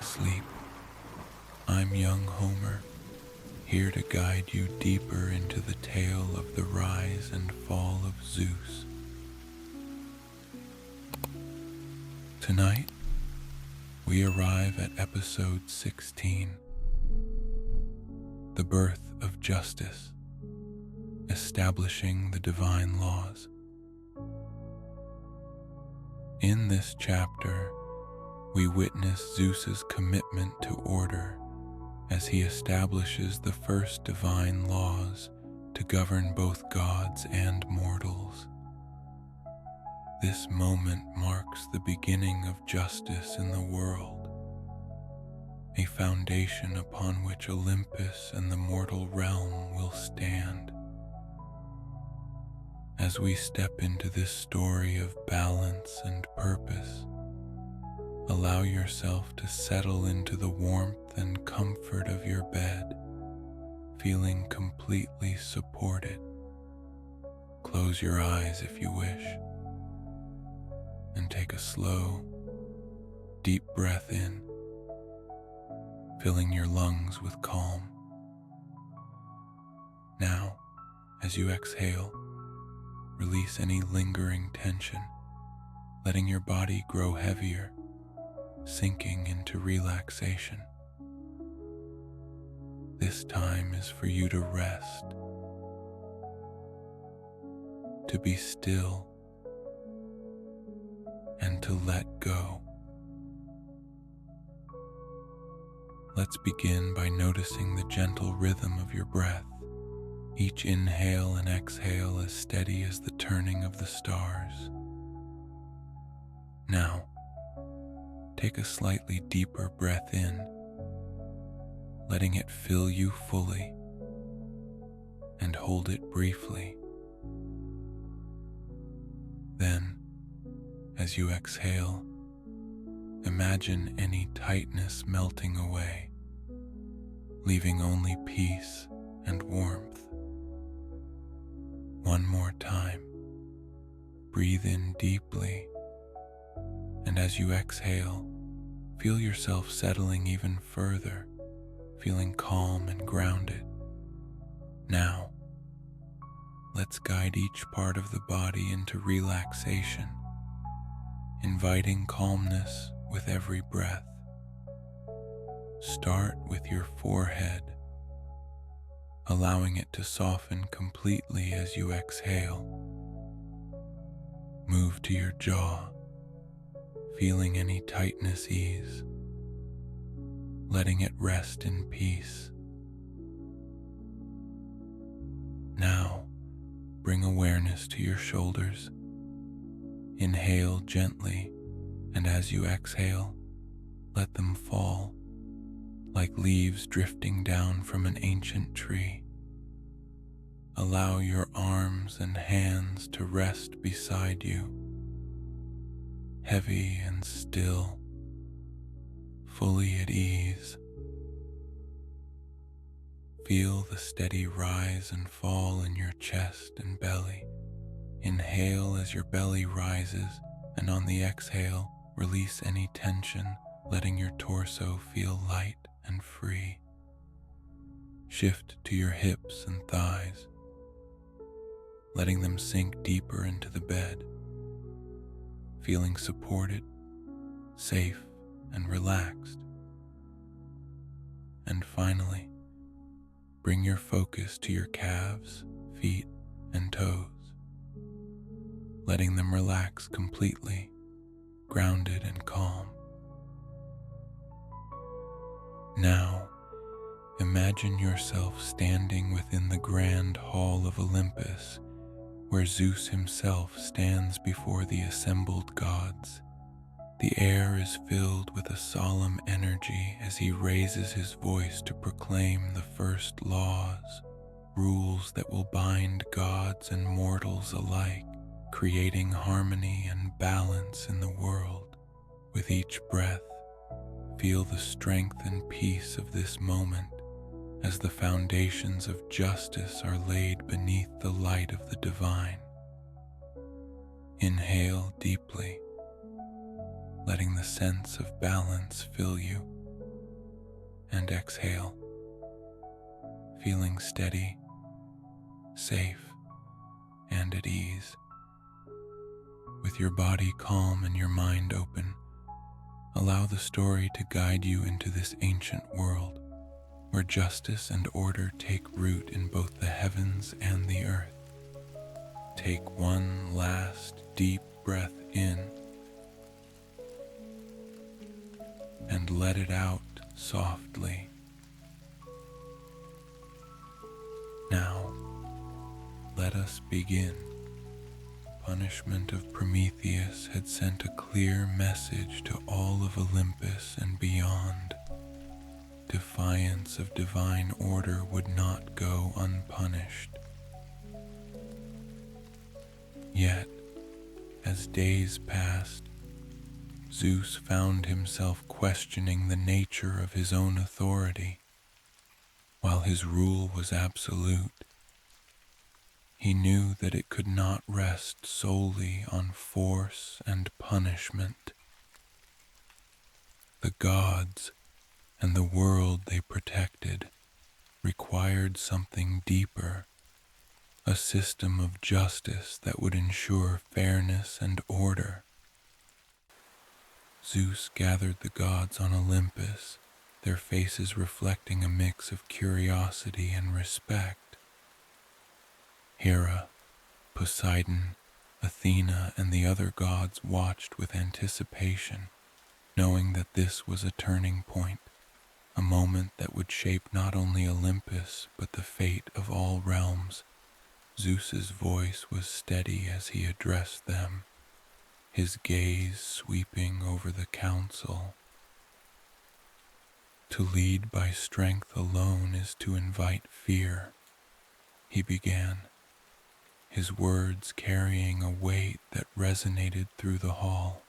sleep. I'm young Homer, here to guide you deeper into the tale of the rise and fall of Zeus. Tonight, we arrive at episode 16, The Birth of Justice, Establishing the Divine Laws. In this chapter, we witness Zeus's commitment to order as he establishes the first divine laws to govern both gods and mortals. This moment marks the beginning of justice in the world, a foundation upon which Olympus and the mortal realm will stand. As we step into this story of balance and purpose, allow yourself to settle into the warmth and comfort of your bed, feeling completely supported. Close your eyes if you wish, and take a slow, deep breath in, filling your lungs with calm. Now, as you exhale, release any lingering tension, letting your body grow heavier, sinking into relaxation. This time is for you to rest, to be still, and to let go. Let's begin by noticing the gentle rhythm of your breath, each inhale and exhale as steady as the turning of the stars. Now, take a slightly deeper breath in, letting it fill you fully, and hold it briefly. Then, as you exhale, imagine any tightness melting away, leaving only peace and warmth. One more time, breathe in deeply, and as you exhale, feel yourself settling even further, feeling calm and grounded. Now, let's guide each part of the body into relaxation, inviting calmness with every breath. Start with your forehead, allowing it to soften completely as you exhale. Move to your jaw, feeling any tightness ease, letting it rest in peace. Now, bring awareness to your shoulders. Inhale gently, and as you exhale, let them fall, like leaves drifting down from an ancient tree. Allow your arms and hands to rest beside you, heavy and still, fully at ease. Feel the steady rise and fall in your chest and belly. Inhale as your belly rises, and on the exhale, release any tension, letting your torso feel light and free. Shift to your hips and thighs, letting them sink deeper into the bed, feeling supported, safe, and relaxed. And finally, bring your focus to your calves, feet, and toes, letting them relax completely, grounded and calm. Now, imagine yourself standing within the grand hall of Olympus, where Zeus himself stands before the assembled gods. The air is filled with a solemn energy as he raises his voice to proclaim the first laws, rules that will bind gods and mortals alike, creating harmony and balance in the world. With each breath, feel the strength and peace of this moment as the foundations of justice are laid beneath the light of the divine. Inhale deeply, letting the sense of balance fill you. and exhale, feeling steady, safe, and at ease. With your body calm and your mind open, allow the story to guide you into this ancient world where justice and order take root in both the heavens and the earth. Take one last deep breath in and let it out softly. Now, let us begin. Punishment of Prometheus had sent a clear message to all of Olympus and beyond. Defiance of divine order would not go unpunished. Yet, as days passed, Zeus found himself questioning the nature of his own authority. While his rule was absolute, he knew that it could not rest solely on force and punishment. The gods and the world they protected required something deeper, a system of justice that would ensure fairness and order. Zeus gathered the gods on Olympus, their faces reflecting a mix of curiosity and respect. Hera, Poseidon, Athena, and the other gods watched with anticipation, knowing that this was a turning point, a moment that would shape not only Olympus but the fate of all realms. Zeus's voice was steady as he addressed them, his gaze sweeping over the council. To lead by strength alone is to invite fear, he began, his words carrying a weight that resonated through the hall.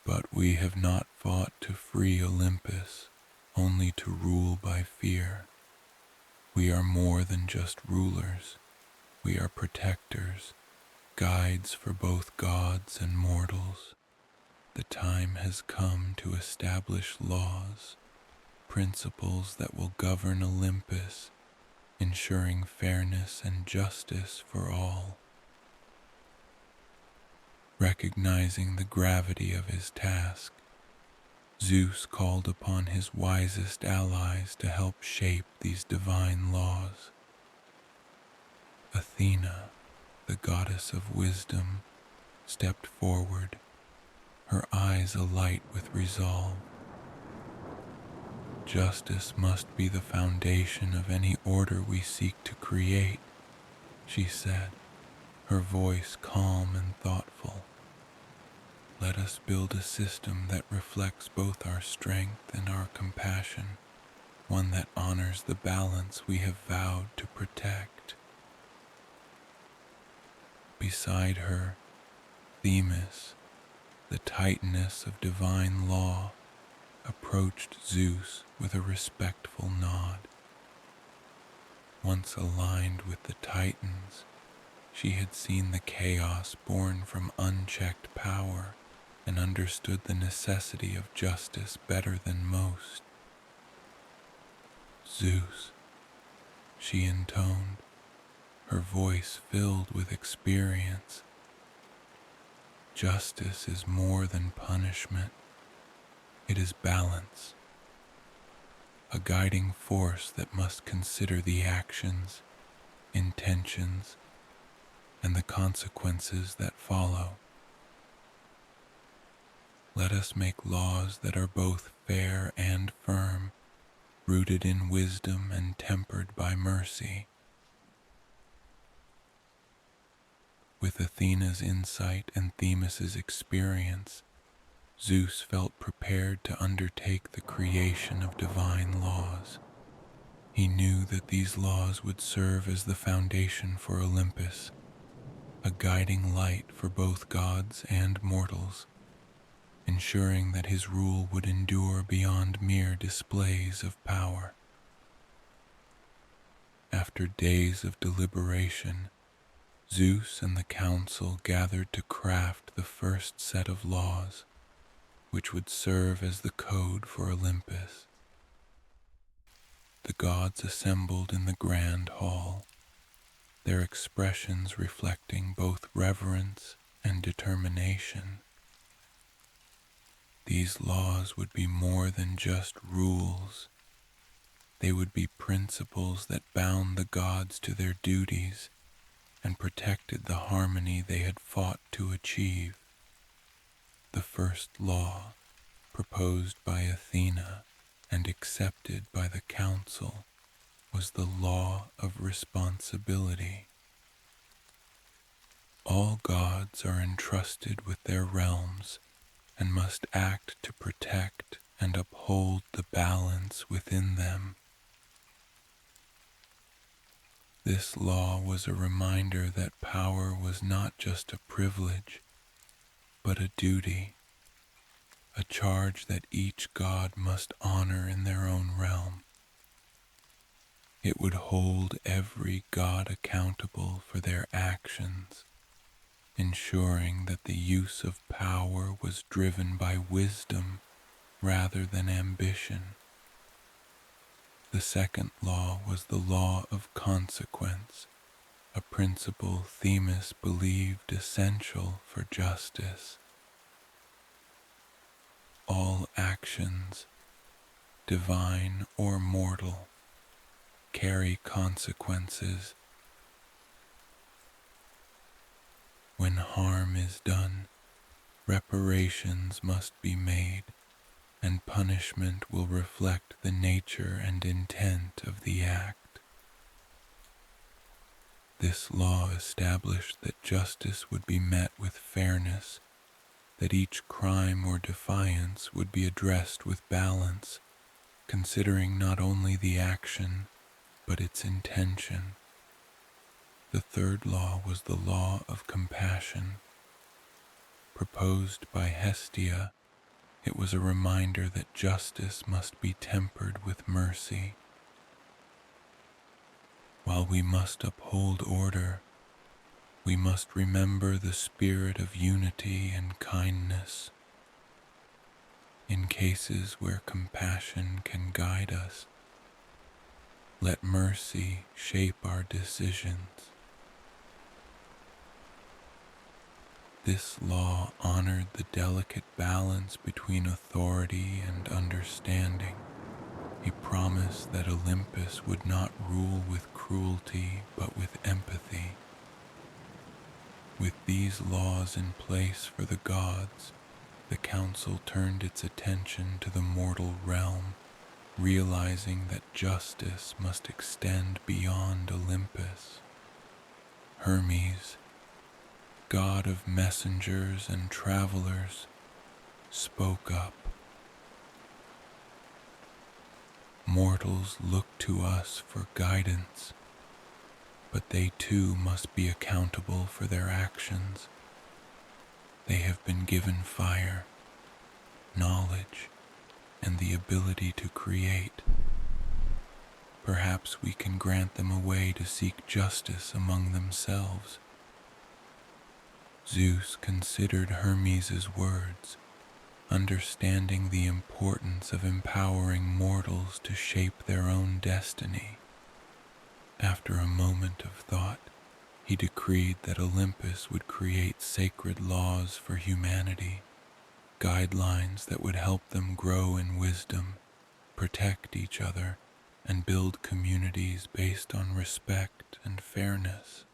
But we have not fought to free Olympus, only to rule by fear. We are more than just rulers. We are protectors, guides for both gods and mortals. The time has come to establish laws, principles that will govern Olympus, ensuring fairness and justice for all. Recognizing the gravity of his task, Zeus called upon his wisest allies to help shape these divine laws. Athena, the goddess of wisdom, stepped forward, her eyes alight with resolve. Justice must be the foundation of any order we seek to create, she said, her voice calm and thoughtful. Let us build a system that reflects both our strength and our compassion, one that honors the balance we have vowed to protect. Beside her, Themis, the titaness of divine law, approached Zeus with a respectful nod. Once aligned with the Titans, she had seen the chaos born from unchecked power and understood the necessity of justice better than most. Zeus, she intoned, her voice filled with experience. Justice is more than punishment. It is balance, a guiding force that must consider the actions, intentions, and the consequences that follow. Let us make laws that are both fair and firm, rooted in wisdom and tempered by mercy. With Athena's insight and Themis's experience, Zeus felt prepared to undertake the creation of divine laws. He knew that these laws would serve as the foundation for Olympus, a guiding light for both gods and mortals, ensuring that his rule would endure beyond mere displays of power. After days of deliberation, Zeus and the council gathered to craft the first set of laws, which would serve as the code for Olympus. the gods assembled in the grand hall, their expressions reflecting both reverence and determination. These laws would be more than just rules. They would be principles that bound the gods to their duties and protected the harmony they had fought to achieve. The first law, proposed by Athena and accepted by the council, was the law of responsibility. All gods are entrusted with their realms and must act to protect and uphold the balance within them. This law was a reminder that power was not just a privilege, but a duty, a charge that each god must honor in their own realm. It would hold every god accountable for their actions, ensuring that the use of power was driven by wisdom rather than ambition. The second law was the law of consequence, a principle Themis believed essential for justice. All actions, divine or mortal, carry consequences. When harm is done, reparations must be made, and punishment will reflect the nature and intent of the act. This law established that justice would be met with fairness, that each crime or defiance would be addressed with balance, considering not only the action, but its intention. The third law was the law of compassion. Proposed by Hestia, it was a reminder that justice must be tempered with mercy. While we must uphold order, we must remember the spirit of unity and kindness. In cases where compassion can guide us, let mercy shape our decisions. This law honored the delicate balance between authority and understanding. He promised that Olympus would not rule with cruelty, but with empathy. With these laws in place for the gods, the council turned its attention to the mortal realm, realizing that justice must extend beyond Olympus. Hermes, god of messengers and travelers, spoke up. Mortals look to us for guidance, but they too must be accountable for their actions. They have been given fire, knowledge, and the ability to create. Perhaps we can grant them a way to seek justice among themselves. Zeus considered Hermes' words, understanding the importance of empowering mortals to shape their own destiny. After a moment of thought, he decreed that Olympus would create sacred laws for humanity, guidelines that would help them grow in wisdom, protect each other, and build communities based on respect and fairness.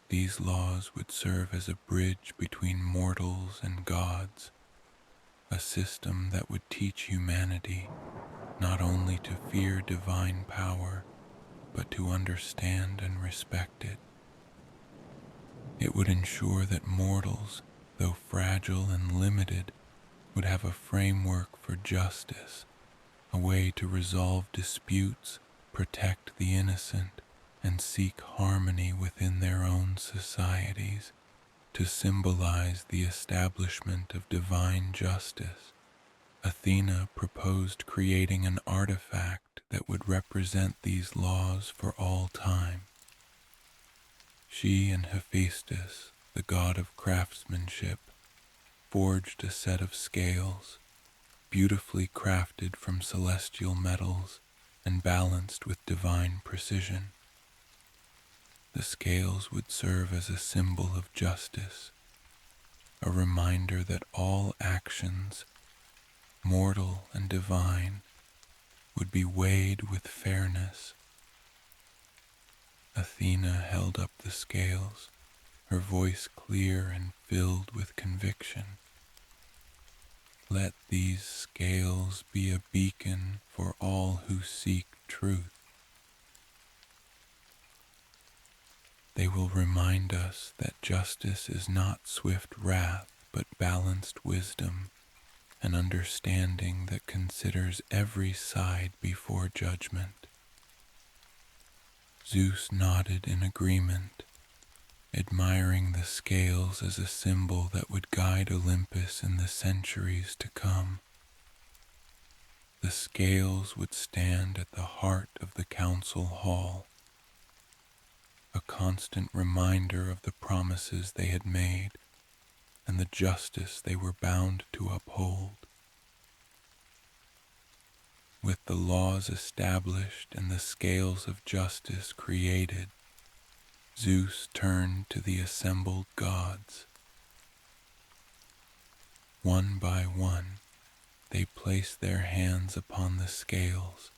These laws would serve as a bridge between mortals and gods, a system that would teach humanity not only to fear divine power, but to understand and respect it. It would ensure that mortals, though fragile and limited, would have a framework for justice, a way to resolve disputes, protect the innocent, and seek harmony within their own societies, to symbolize the establishment of divine justice. Athena proposed creating an artifact that would represent these laws for all time. She and Hephaestus, the god of craftsmanship, forged a set of scales, beautifully crafted from celestial metals, and balanced with divine precision. The scales would serve as a symbol of justice, a reminder that all actions, mortal and divine, would be weighed with fairness. Athena held up the scales, her voice clear and filled with conviction. Let these scales be a beacon for all who seek truth. They will remind us that justice is not swift wrath, but balanced wisdom, an understanding that considers every side before judgment. Zeus nodded in agreement, admiring the scales as a symbol that would guide Olympus in the centuries to come. The scales would stand at the heart of the council hall, a constant reminder of the promises they had made and the justice they were bound to uphold. With the laws established and the scales of justice created, Zeus turned to the assembled gods. One by one, they placed their hands upon the scales,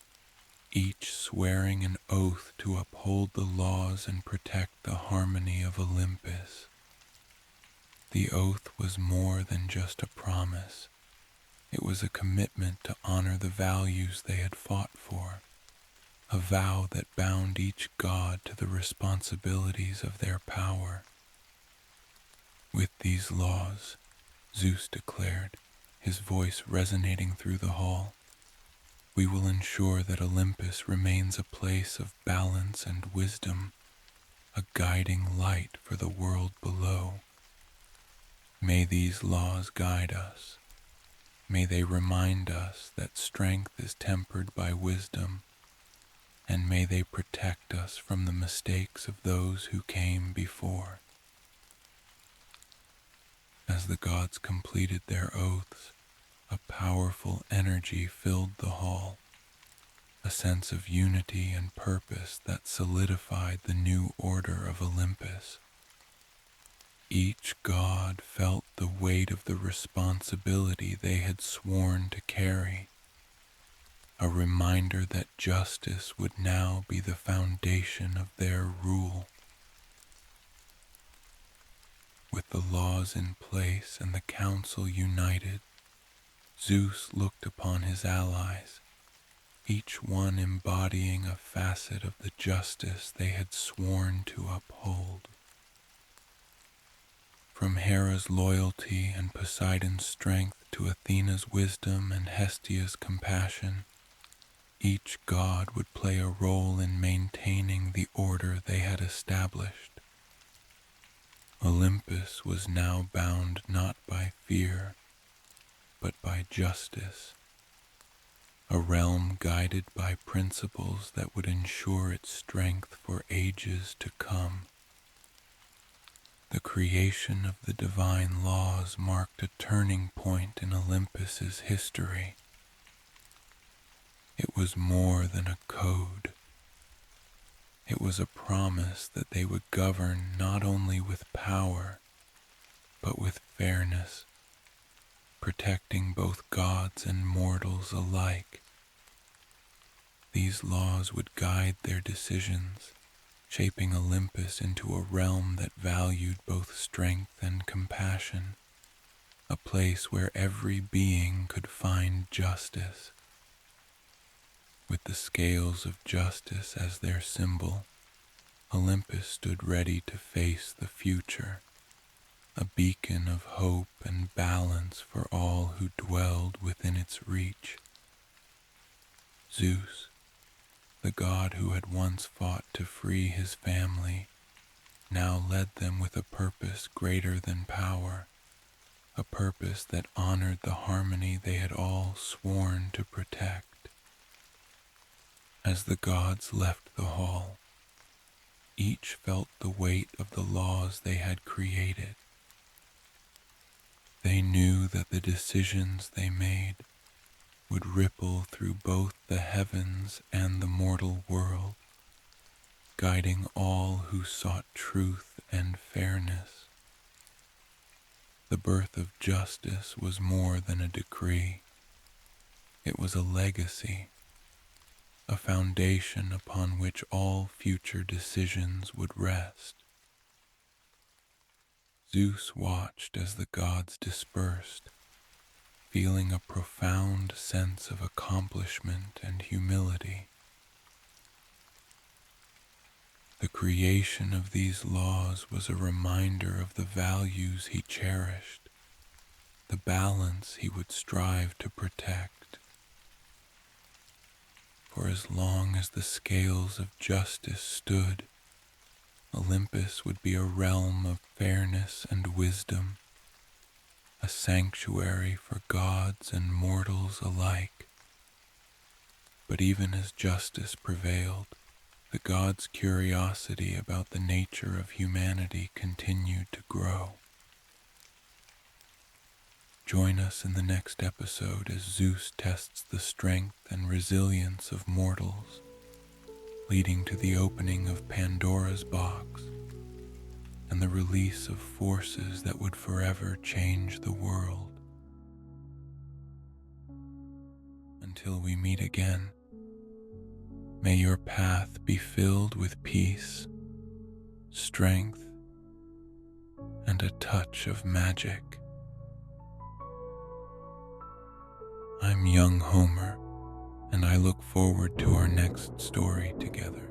each swearing an oath to uphold the laws and protect the harmony of Olympus. The oath was more than just a promise. It was a commitment to honor the values they had fought for, a vow that bound each god to the responsibilities of their power. With these laws, Zeus declared, his voice resonating through the hall, we will ensure that Olympus remains a place of balance and wisdom, a guiding light for the world below. May these laws guide us. May they remind us that strength is tempered by wisdom, and may they protect us from the mistakes of those who came before. As the gods completed their oaths, a powerful energy filled the hall, a sense of unity and purpose that solidified the new order of Olympus. Each god felt the weight of the responsibility they had sworn to carry, a reminder that justice would now be the foundation of their rule. With the laws in place and the council united, Zeus looked upon his allies, each one embodying a facet of the justice they had sworn to uphold. From Hera's loyalty and Poseidon's strength to Athena's wisdom and Hestia's compassion, each god would play a role in maintaining the order they had established. Olympus was now bound not by fear, but by justice, a realm guided by principles that would ensure its strength for ages to come. The creation of the divine laws marked a turning point in Olympus's history. It was more than a code. It was a promise that they would govern not only with power, but with fairness, protecting both gods and mortals alike. These laws would guide their decisions, shaping Olympus into a realm that valued both strength and compassion, a place where every being could find justice. With the scales of justice as their symbol, Olympus stood ready to face the future, a beacon of hope and balance for all who dwelled within its reach. Zeus, the god who had once fought to free his family, now led them with a purpose greater than power, a purpose that honored the harmony they had all sworn to protect. As the gods left the hall, each felt the weight of the laws they had created. They knew that the decisions they made would ripple through both the heavens and the mortal world, guiding all who sought truth and fairness. The birth of justice was more than a decree. It was a legacy, a foundation upon which all future decisions would rest. Zeus watched as the gods dispersed, feeling a profound sense of accomplishment and humility. The creation of these laws was a reminder of the values he cherished, the balance he would strive to protect. For as long as the scales of justice stood, Olympus would be a realm of fairness and wisdom, a sanctuary for gods and mortals alike. But even as justice prevailed, the gods' curiosity about the nature of humanity continued to grow. Join us in the next episode as Zeus tests the strength and resilience of mortals, leading to the opening of Pandora's box and the release of forces that would forever change the world. Until we meet again, may your path be filled with peace, strength, and a touch of magic. I'm young Homer, and I look forward to our next story together.